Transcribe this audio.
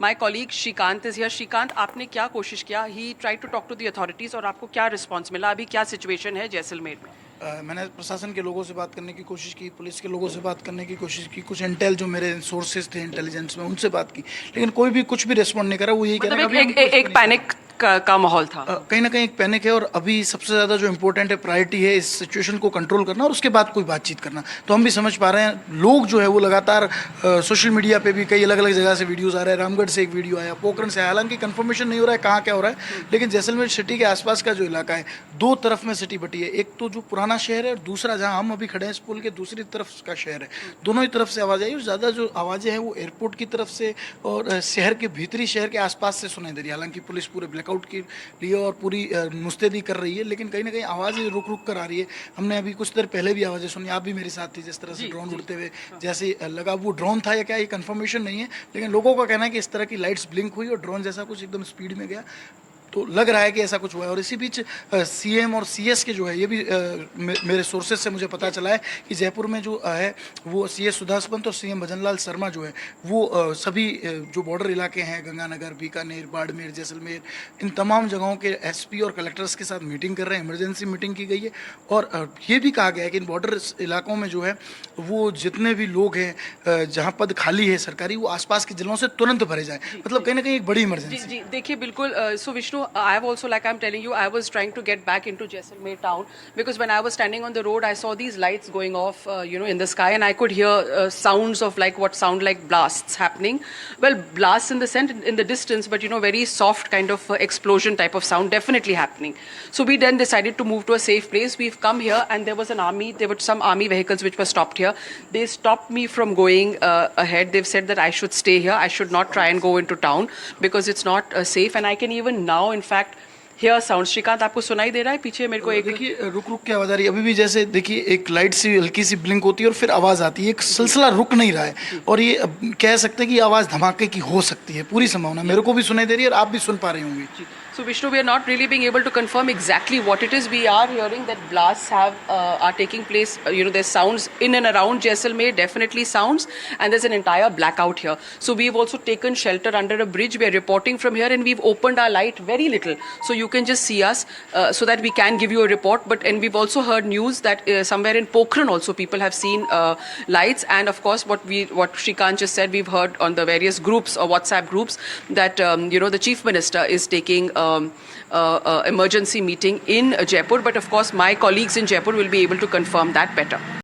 My colleague Shrikant is here. Shrikant, आपने क्या कोशिश किया? He tried to talk to the authorities और आपको क्या response मिला? अभी क्या situation है जैसलमेर में? मैंने प्रशासन के लोगों से बात करने की कोशिश की, पुलिस के लोगों से बात करने की कोशिश की, कुछ इंटेल जो मेरे सोर्सेज थे इंटेलिजेंस में उनसे बात की, लेकिन कोई भी कुछ भी रिस्पॉन्ड नहीं करा। वो यही कह रहा है मतलब एक पैनिक का माहौल था। कहीं ना कहीं एक पैनिक है, और अभी सबसे ज़्यादा जो इम्पोर्टेंट है, प्रायोरिटी है इस सिचुएशन को कंट्रोल करना और उसके बाद कोई बातचीत करना। तो हम भी समझ पा रहे हैं, लोग जो है वो लगातार सोशल मीडिया पे भी कई अलग अलग जगह से वीडियोस आ रहे हैं। रामगढ़ से एक वीडियो आया, पोखरण से, हालांकि कंफर्मेशन नहीं हो रहा है कहाँ क्या हो रहा है, लेकिन जैसलमेर सिटी के आसपास का जो इलाका है, दो तरफ में सिटी बटी है। एक तो जो पुराना शहर है और दूसरा जहाँ हम अभी खड़े हैं, इस पुल के दूसरी तरफ का शहर है। दोनों ही तरफ से आवाज़ आई, और ज़्यादा जो आवाज़ें हैं वो एयरपोर्ट की तरफ से और शहर के भीतरी, शहर के आसपास से सुनाई दे रही है। हालांकि पुलिस पूरे ब्लैकआउट की लिए और पूरी मुस्तैदी कर रही है, लेकिन कहीं ना कहीं आवाज़ें रुक रुक कर आ रही है। हमने अभी कुछ देर पहले भी आवाज़ें सुनी, आप भी मेरे साथ थी, जिस तरह से ड्रोन उड़ते हुए जैसे लगा, वो ड्रोन था या क्या ये कंफर्मेशन नहीं है, लेकिन लोगों का कहना है कि इस तरह की लाइट्स ब्लिंक हुई और ड्रोन जैसा कुछ एकदम स्पीड में गया, तो लग रहा है कि ऐसा कुछ हुआ है। और इसी बीच सीएम और सीएस के जो है, ये भी मेरे सोर्सेज से मुझे पता चला है कि जयपुर में जो है वो सीएस सुधांशु पंत और सीएम भजनलाल शर्मा जो है वो सभी जो बॉर्डर इलाके हैं, गंगानगर, बीकानेर, बाड़मेर, जैसलमेर, इन तमाम जगहों के एसपी और कलेक्टर्स के साथ मीटिंग कर रहे हैं। इमरजेंसी मीटिंग की गई है, और ये भी कहा गया है कि इन बॉर्डर इलाकों में जो है वो जितने भी लोग हैं, जहाँ पद खाली है सरकारी, वो आसपास के जिलों से तुरंत भरे जाए। मतलब कहीं ना कहीं एक बड़ी इमरजेंसी। जी देखिए बिल्कुल। सो Vishnu, I have also, like I'm telling you, I was trying to get back into Jaisalmer town because when I was standing on the road, I saw these lights going off, in the sky, and I could hear sounds of like what sound like blasts happening. Well, blasts in the sense in the distance, but very soft kind of explosion type of sound definitely happening. So we then decided to move to a safe place. We've come here, and there was an army. There were some army vehicles which were stopped here. They stopped me from going ahead. They've said that I should stay here. I should not try and go into town because it's not safe, and I can even now, in fact, hear sounds. Shrikant, आपको सुनाई दे रहा है पीछे? मेरे को एक देखिए रुक रुक के आवाज आ रही है अभी भी। जैसे देखिए एक लाइट सी हल्की सी ब्लिंक होती है और फिर आवाज आती है, एक सिलसिला रुक नहीं रहा है। और ये कह सकते हैं कि आवाज धमाके की हो सकती है, पूरी संभावना मेरे को भी सुनाई दे रही है और आप भी सुन पा रहे होंगे। So Vishnu, we are not really being able to confirm exactly what it is. We are hearing that blasts are taking place. There's sounds in and around Jaisalmer, definitely sounds, and there's an entire blackout here. So we've also taken shelter under a bridge. We are reporting from here, and we've opened our light very little, so you can just see us, so that we can give you a report. And we've also heard news that somewhere in Pokhran also people have seen lights. And of course, what Shrikant just said, we've heard on the various groups or WhatsApp groups that the Chief Minister is taking emergency meeting in Jaipur. But of course, my colleagues in Jaipur will be able to confirm that better.